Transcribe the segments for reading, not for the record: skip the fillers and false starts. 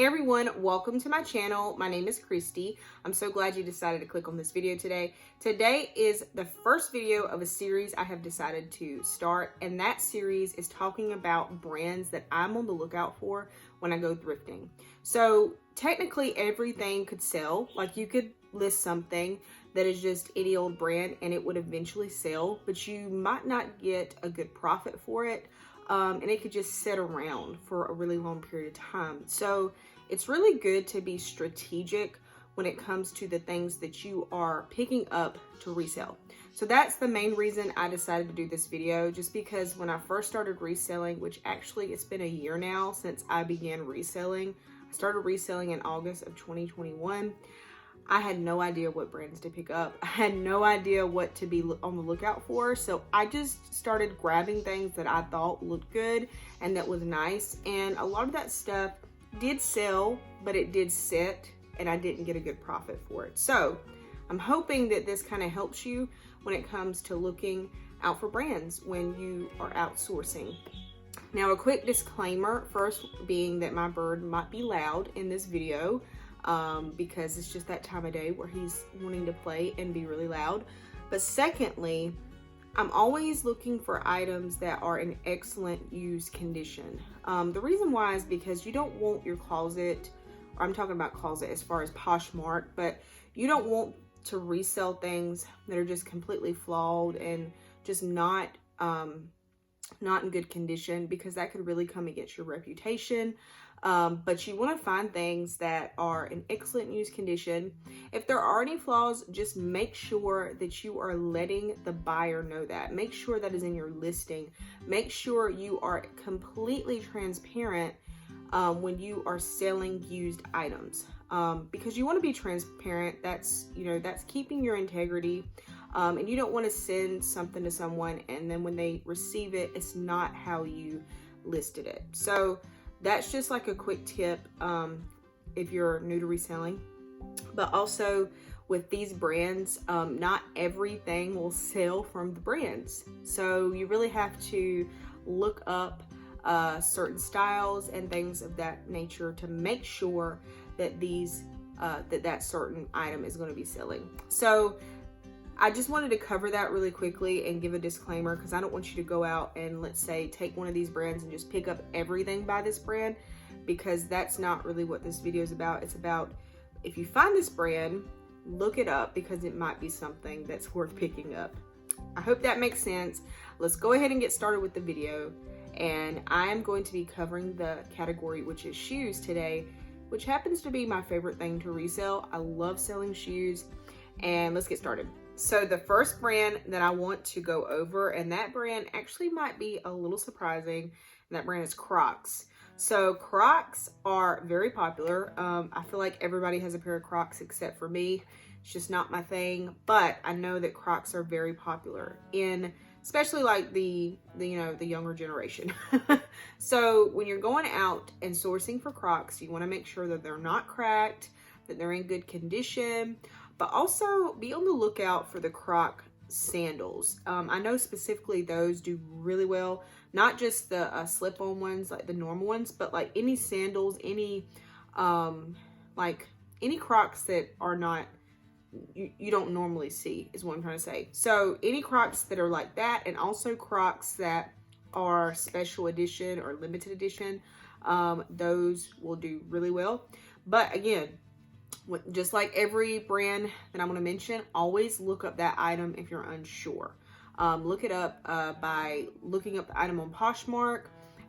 Hey everyone, welcome to my channel. My name is Christy. I'm so glad you decided to click on this video today. Today is the first video of a series I have decided to start, and that series is talking about brands that I'm on the lookout for when I go thrifting. So technically everything could sell. Like, you could list something that is just any old brand and it would eventually sell, but you might not get a good profit for it. And it could just sit around for a really long period of time. So it's really good to be strategic when it comes to the things that you are picking up to resell. So that's the main reason I decided to do this video, just because when I first started reselling, which actually it's been a year now since I began reselling. I started reselling in August of 2021. I had no idea what brands to pick up. I had no idea what to be on the lookout for. So I just started grabbing things that I thought looked good and that was nice. And a lot of that stuff did sell, but it did sit and I didn't get a good profit for it. So I'm hoping that this kind of helps you when it comes to looking out for brands when you are outsourcing. Now, a quick disclaimer, first being that my bird might be loud in this video. Because it's just that time of day where he's wanting to play and be really loud. But secondly, I'm always looking for items that are in excellent used condition. The reason why is because you don't want your closet, or I'm talking about closet as far as Poshmark, but you don't want to resell things that are just completely flawed and just not in good condition, because that could really come against your reputation. But you want to find things that are in excellent used condition. If there are any flaws, just make sure that you are letting the buyer know that. Make sure that is in your listing. Make sure you are completely transparent when you are selling used items, because you want to be transparent. That's keeping your integrity. And you don't want to send something to someone and then when they receive it, it's not how you listed it. So that's just like a quick tip if you're new to reselling. But also with these brands, not everything will sell from the brands. So you really have to look up certain styles and things of that nature to make sure that that certain item is going to be selling. So I just wanted to cover that really quickly and give a disclaimer, because I don't want you to go out and, let's say, take one of these brands and just pick up everything by this brand, because that's not really what this video is about. It's about, if you find this brand, look it up, because it might be something that's worth picking up. I hope that makes sense. Let's go ahead and get started with the video. And I am going to be covering the category, which is shoes today, which happens to be my favorite thing to resell. I love selling shoes, and let's get started. So the first brand that I want to go over, and that brand actually might be a little surprising, and that brand is Crocs. So Crocs are very popular. I feel like everybody has a pair of Crocs except for me. It's just not my thing, but I know that Crocs are very popular in, especially like the younger generation. So when you're going out and sourcing for Crocs, you want to make sure that they're not cracked, that they're in good condition. But also be on the lookout for the Croc sandals. I know specifically those do really well. Not just the slip-on ones, like the normal ones, but like any sandals, any Crocs that are not, you don't normally see, is what I'm trying to say. So any Crocs that are like that, and also Crocs that are special edition or limited edition, those will do really well. But again, just like every brand that I'm going to mention, always look up that item if you're unsure. Look it up by looking up the item on Poshmark,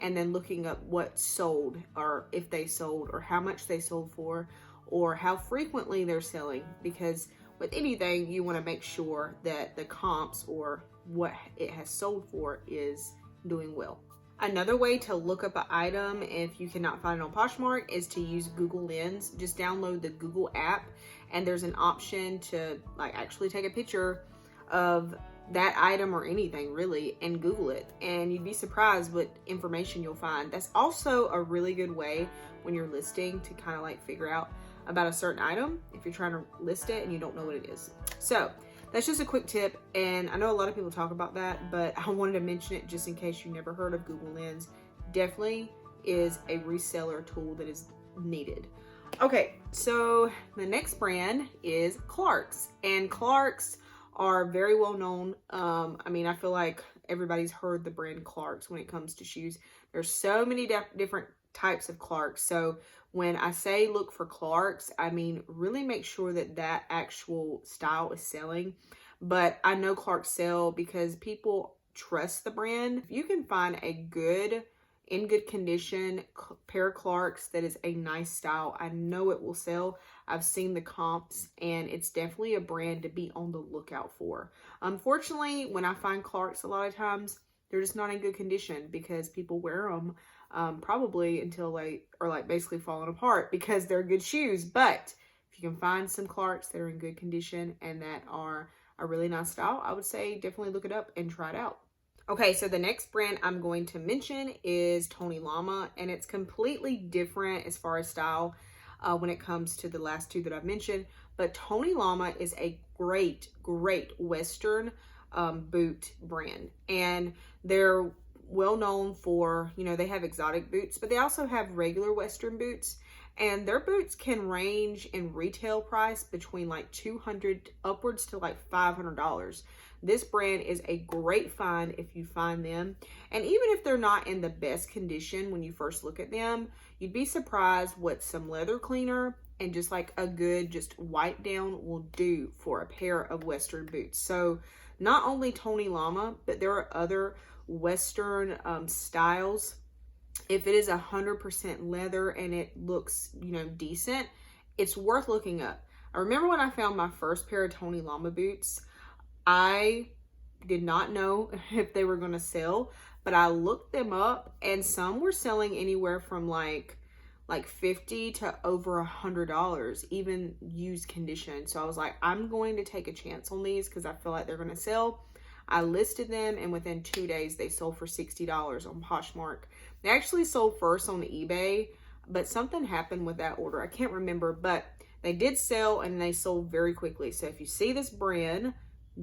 and then looking up what sold, or if they sold, or how much they sold for, or how frequently they're selling. Because with anything, you want to make sure that the comps or what it has sold for is doing well. Another way to look up an item if you cannot find it on Poshmark is to use Google Lens. Just download the Google app, and there's an option to actually take a picture of that item or anything really and Google it, and you'd be surprised what information you'll find. That's also a really good way when you're listing to kind of figure out about a certain item if you're trying to list it and you don't know what it is. So that's just a quick tip, and I know a lot of people talk about that, but I wanted to mention it just in case you never heard of Google Lens. Definitely is a reseller tool that is needed. Okay, so the next brand is Crocs, and Crocs are very well known. I mean, I feel like everybody's heard the brand Crocs when it comes to shoes. There's so many different types of Crocs. So when I say look for Crocs, I mean really make sure that that actual style is selling. But I know Crocs sell because people trust the brand. If you can find a good, in good condition pair of Crocs that is a nice style, I know it will sell. I've seen the comps, and it's definitely a brand to be on the lookout for. Unfortunately, when I find Crocs, a lot of times they're just not in good condition because people wear them probably until they are like basically falling apart because they're good shoes. But if you can find some Crocs that are in good condition and that are a really nice style, I would say definitely look it up and try it out. Okay, so the next brand I'm going to mention is Llama, and it's completely different as far as style when it comes to the last two that I've mentioned. But Llama is a great Western boot brand, and they're well known for, you know, they have exotic boots, but they also have regular Western boots, and their boots can range in retail price between like $200 upwards to like $500. This brand is a great find if you find them. And even if they're not in the best condition when you first look at them, you'd be surprised what some leather cleaner and just like a good just wipe down will do for a pair of Western boots. So not only Llama, but there are other Western styles. If it is 100% leather and it looks, you know, decent, it's worth looking up. I remember when I found my first pair of Llama boots, I did not know if they were going to sell, but I looked them up, and some were selling anywhere from like $50 to over $100, even used condition. So I was like, I'm going to take a chance on these because I feel like they're going to sell. I listed them, and within 2 days they sold for $60 on Poshmark. They actually sold first on eBay, but something happened with that order. I can't remember, but they did sell and they sold very quickly. So if you see this brand,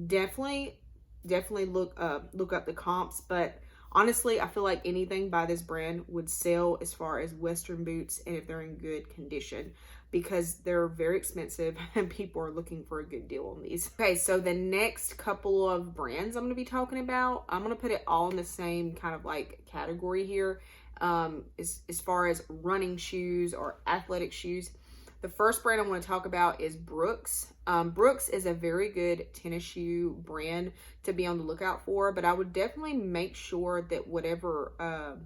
definitely look up the comps. But honestly, I feel like anything by this brand would sell as far as Western boots, and if they're in good condition, because they're very expensive and people are looking for a good deal on these. Okay, so the next couple of brands I'm going to be talking about, I'm going to put it all in the same kind of like category here, as far as running shoes or athletic shoes. The first brand I want to talk about is Brooks. Brooks is a very good tennis shoe brand to be on the lookout for, but I would definitely make sure that whatever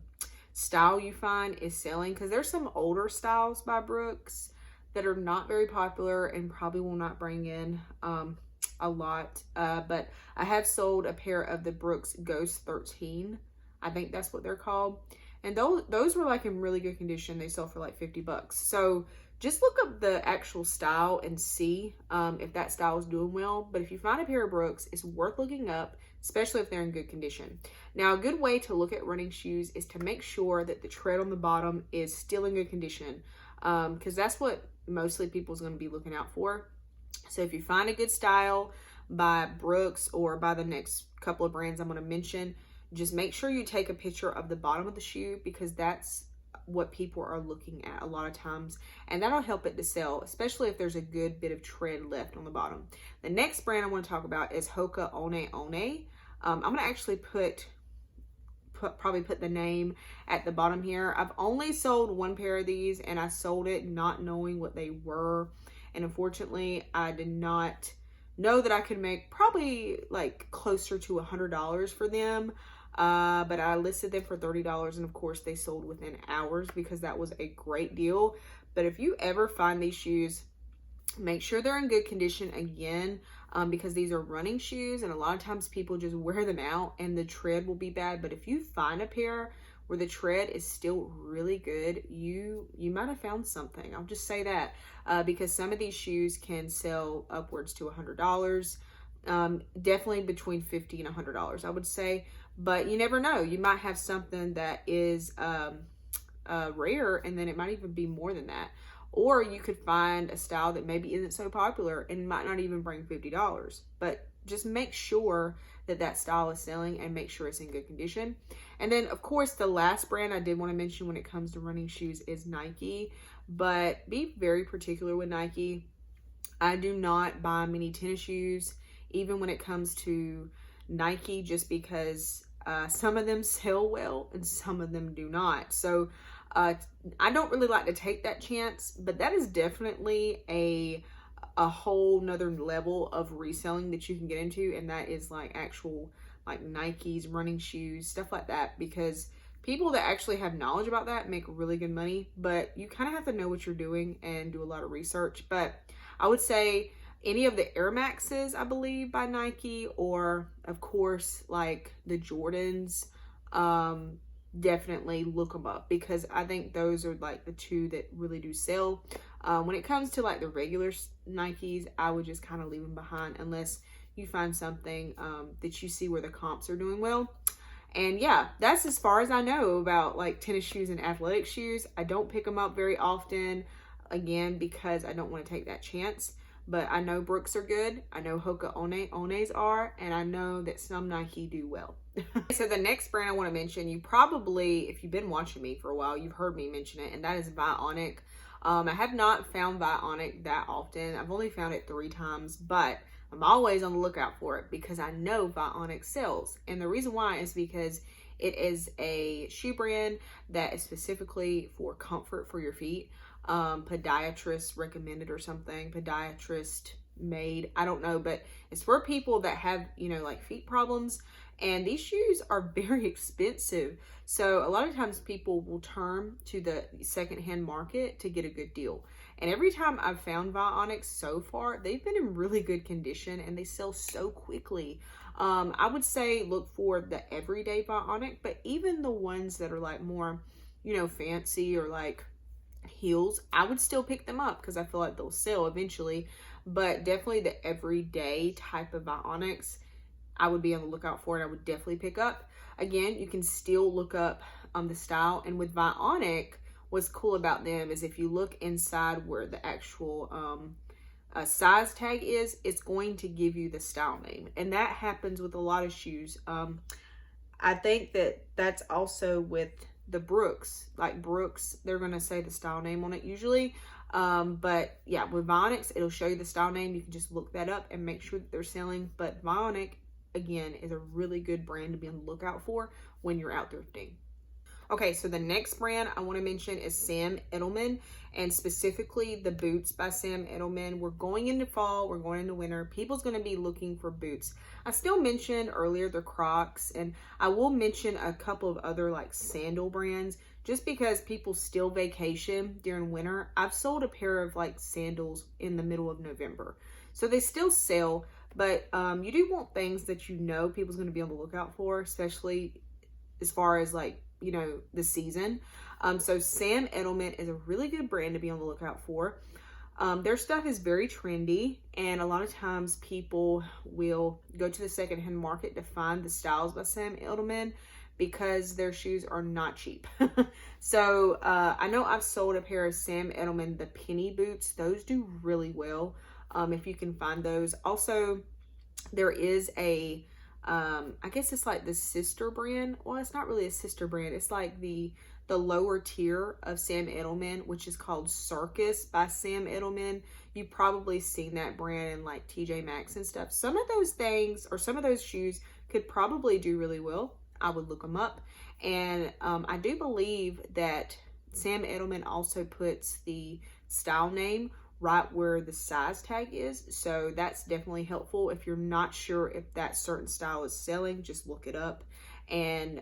style you find is selling, because there's some older styles by Brooks that are not very popular and probably will not bring in a lot. But I have sold a pair of the Brooks Ghost 13. I think that's what they're called. And those were like in really good condition. They sell for like $50. So just look up the actual style and see if that style is doing well. But if you find a pair of Brooks, it's worth looking up, especially if they're in good condition. Now, a good way to look at running shoes is to make sure that the tread on the bottom is still in good condition, because that's what mostly people's going to be looking out for. So if you find a good style by Brooks or by the next couple of brands I'm going to mention, just make sure you take a picture of the bottom of the shoe, because that's what people are looking at a lot of times, and that'll help it to sell, especially if there's a good bit of tread left on the bottom. The next brand I want to talk about is Hoka One One. I'm going to actually probably put the name at the bottom here. I've only sold one pair of these, and I sold it not knowing what they were, and unfortunately I did not know that I could make probably like closer to $100 for them. But I listed them for $30, and of course they sold within hours because that was a great deal. But if you ever find these shoes, make sure they're in good condition again, because these are running shoes, and a lot of times people just wear them out and the tread will be bad. But if you find a pair where the tread is still really good, you might have found something. I'll just say that, because some of these shoes can sell upwards to $100, definitely between $50 and $100, I would say. But you never know, you might have something that is rare, and then it might even be more than that. Or you could find a style that maybe isn't so popular and might not even bring $50. But just make sure that that style is selling, and make sure it's in good condition. And then of course the last brand I did want to mention when it comes to running shoes is Nike. but be very particular with Nike. I do not buy many tennis shoes, even when it comes to Nike, just because some of them sell well and some of them do not. So uh, I don't really like to take that chance, but that is definitely a whole nother level of reselling that you can get into, and that is like actual like Nikes, running shoes, stuff like that, because people that actually have knowledge about that make really good money, but you kind of have to know what you're doing and do a lot of research. But I would say any of the Air Maxes, I believe, by Nike, or of course like the Jordans, definitely look them up, because I think those are like the two that really do sell. When it comes to like the regular Nikes, I would just kind of leave them behind unless you find something that you see where the comps are doing well. And yeah, that's as far as I know about like tennis shoes and athletic shoes. I don't pick them up very often, again, because I don't want to take that chance. But I know Brooks are good. I know Hoka Ones are, and I know that some Nike do well. So the next brand I want to mention, you probably, if you've been watching me for a while, you've heard me mention it, and that is Bionic. I have not found Bionic that often. I've only found it 3 times, but I'm always on the lookout for it because I know Bionic sells. And the reason why is because it is a shoe brand that is specifically for comfort for your feet. Podiatrist recommended or something, podiatrist made, I don't know, but it's for people that have, you know, like feet problems. And these shoes are very expensive. So a lot of times people will turn to the secondhand market to get a good deal. And every time I've found Bionics so far, they've been in really good condition and they sell so quickly. I would say look for the everyday Bionic, but even the ones that are like more, you know, fancy or like heels, I would still pick them up because I feel like they'll sell eventually. But definitely the everyday type of Bionics, I would be on the lookout for it. I would definitely pick up. Again, you can still look up the style. And with Bionic, what's cool about them is if you look inside where the actual size tag is, it's going to give you the style name. And that happens with a lot of shoes. I think that that's also with the Brooks. Like Brooks, they're going to say the style name on it usually. But yeah, with Bionics, it'll show you the style name. You can just look that up and make sure that they're selling. But Bionic, again, is a really good brand to be on the lookout for when you're out thrifting. Okay, so the next brand I want to mention is Sam Edelman, and specifically the boots by Sam Edelman. We're going into fall, we're going into winter. People's going to be looking for boots. I still mentioned earlier the Crocs, and I will mention a couple of other like sandal brands just because people still vacation during winter. I've sold a pair of like sandals in the middle of November, so they still sell, but you do want things that you know people's going to be on the lookout for, especially as far as like, you know, the season. So Sam Edelman is a really good brand to be on the lookout for. Their stuff is very trendy, and a lot of times people will go to the secondhand market to find the styles by Sam Edelman because their shoes are not cheap. So I know I've sold a pair of Sam Edelman, the penny boots. Those do really well if you can find those. Also, there is a I guess it's like the sister brand. Well, it's not really a sister brand. It's like the lower tier of Sam Edelman, which is called Circus by Sam Edelman. You've probably seen that brand in like TJ Maxx and stuff. Some of those things or some of those shoes could probably do really well. I would look them up. And I do believe that Sam Edelman also puts the style name right where the size tag is, so that's definitely helpful. If you're not sure if that certain style is selling, just look it up and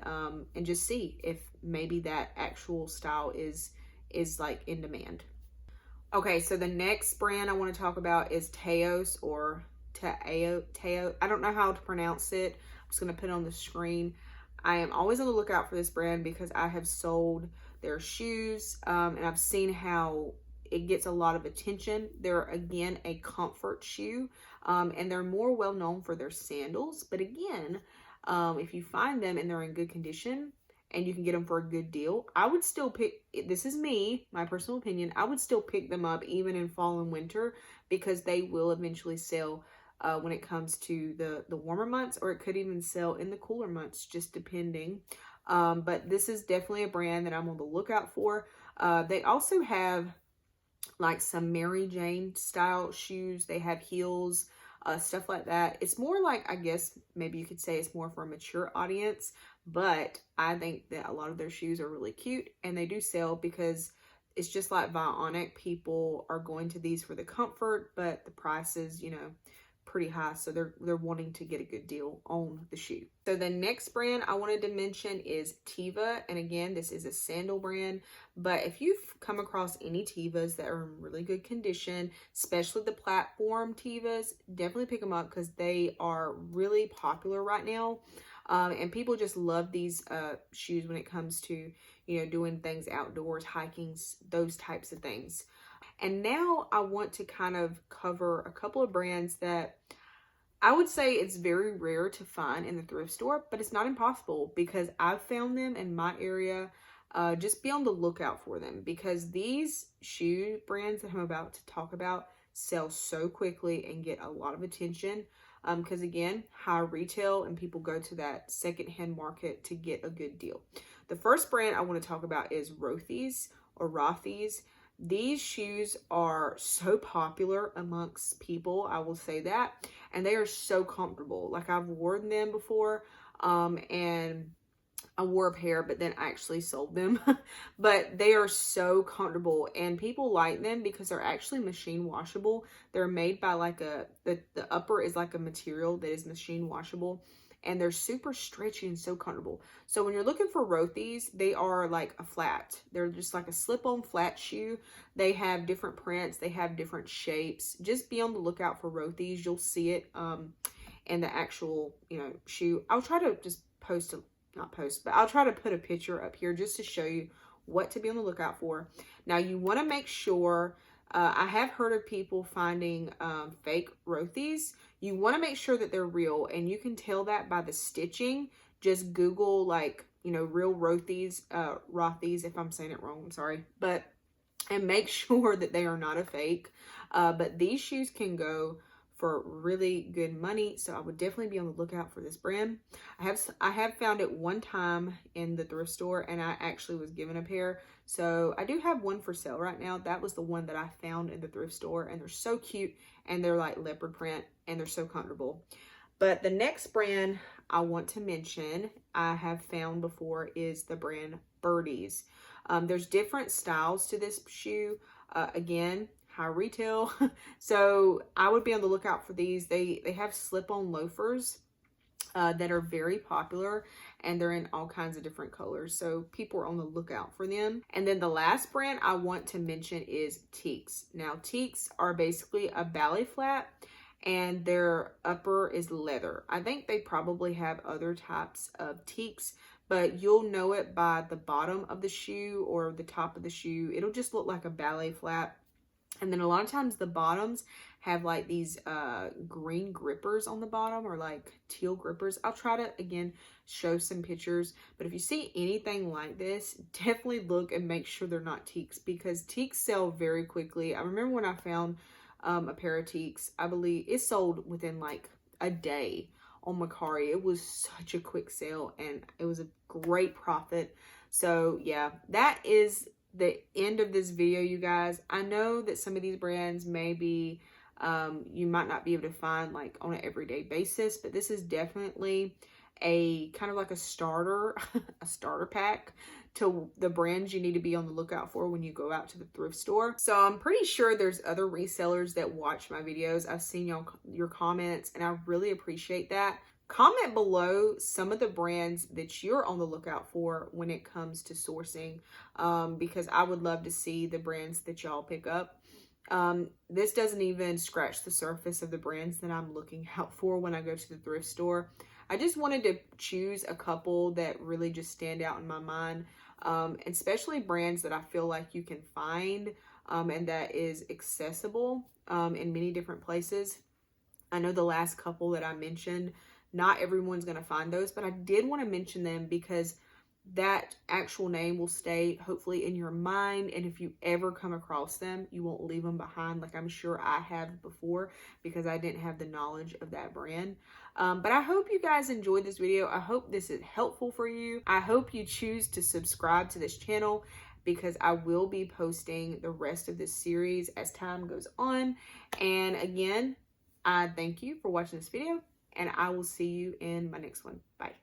just see if maybe that actual style is like in demand. Okay, so the next brand I want to talk about is Teos or Teo. I don't know how to pronounce it. I'm just going to put it on the screen. I am always on the lookout for this brand because I have sold their shoes and I've seen how it gets a lot of attention. They're, again, a comfort shoe, and they're more well known for their sandals. But again, if you find them and they're in good condition and you can get them for a good deal, I would still pick, this is me, my personal opinion, I would still pick them up even in fall and winter because they will eventually sell when it comes to the warmer months, or it could even sell in the cooler months, just depending. But this is definitely a brand that I'm on the lookout for. They also have like some Mary Jane style shoes. They have heels, stuff like that. It's more like, I guess maybe you could say it's more for a mature audience, but I think that a lot of their shoes are really cute and they do sell because it's just like Bionic. People are going to these for the comfort, but the price is, you know, pretty high, so they're wanting to get a good deal on the shoe. So the next brand I wanted to mention is TEVA, and again, this is a sandal brand, but if you've come across any TEVAs that are in really good condition, especially the platform TEVAs, definitely pick them up because they are really popular right now. And people just love these shoes when it comes to, you know, doing things outdoors, hiking, those types of things. And now I want to kind of cover a couple of brands that I would say it's very rare to find in the thrift store, but it's not impossible because I've found them in my area. Just be on the lookout for them because these shoe brands that I'm about to talk about sell so quickly and get a lot of attention. Because again, high retail and people go to that secondhand market to get a good deal. The first brand I want to talk about is Rothies or Rothies. These shoes are so popular amongst people, I will say that, and they are so comfortable. Like, I've worn them before, and I wore a pair, but then I actually sold them. But they are so comfortable, and people like them because they're actually machine washable. They're made by like the upper is like a material that is machine washable, and they're super stretchy and so comfortable. So when you're looking for Rothies, they are like a flat. They're just like a slip-on flat shoe. They have different prints. They have different shapes. Just be on the lookout for Rothies. You'll see it in the actual, you know, shoe. I'll try to just I'll try to put a picture up here just to show you what to be on the lookout for. Now, you want to make sure, I have heard of people finding fake Rothies. You want to make sure that they're real, and you can tell that by the stitching. Just Google, like, you know, real Rothies, Rothies, if I'm saying it wrong, I'm sorry. And make sure that they are not a fake. But these shoes can go for really good money, so I would definitely be on the lookout for this brand. I have found it one time in the thrift store, and I actually was given a pair, so I do have one for sale right now. That was the one that I found in the thrift store, and they're so cute, and they're like leopard print, and they're so comfortable. But the next brand I want to mention I have found before is the brand Birdies. There's different styles to this shoe. Again, high retail. So I would be on the lookout for these. They have slip-on loafers that are very popular, and they're in all kinds of different colors. So people are on the lookout for them. And then the last brand I want to mention is Teaks. Now, Teaks are basically a ballet flat, and their upper is leather. I think they probably have other types of Teaks, but you'll know it by the bottom of the shoe or the top of the shoe. It'll just look like a ballet flat. And then a lot of times the bottoms have like these green grippers on the bottom, or like teal grippers. I'll try to, again, show some pictures. But if you see anything like this, definitely look and make sure they're not Teaks, because Teaks sell very quickly. I remember when I found a pair of Teaks, I believe it sold within like a day on Mercari. It was such a quick sale, and it was a great profit. So yeah, that is the end of this video, you guys. I know that some of these brands may be you might not be able to find like on an everyday basis, but this is definitely a kind of like a starter a starter pack to the brands you need to be on the lookout for when you go out to the thrift store. So I'm pretty sure there's other resellers that watch my videos. I've seen your comments, and I really appreciate that. Comment below some of the brands that you're on the lookout for when it comes to sourcing, because I would love to see the brands that y'all pick up. This doesn't even scratch the surface of the brands that I'm looking out for when I go to the thrift store. I just wanted to choose a couple that really just stand out in my mind, especially brands that I feel like you can find and that is accessible in many different places. I know the last couple that I mentioned, not everyone's going to find those, but I did want to mention them because that actual name will stay hopefully in your mind, and if you ever come across them, you won't leave them behind like I'm sure I have before, because I didn't have the knowledge of that brand. But I hope you guys enjoyed this video. I hope this is helpful for you. I hope you choose to subscribe to this channel, because I will be posting the rest of this series as time goes on. And again, I thank you for watching this video, and I will see you in my next one. Bye.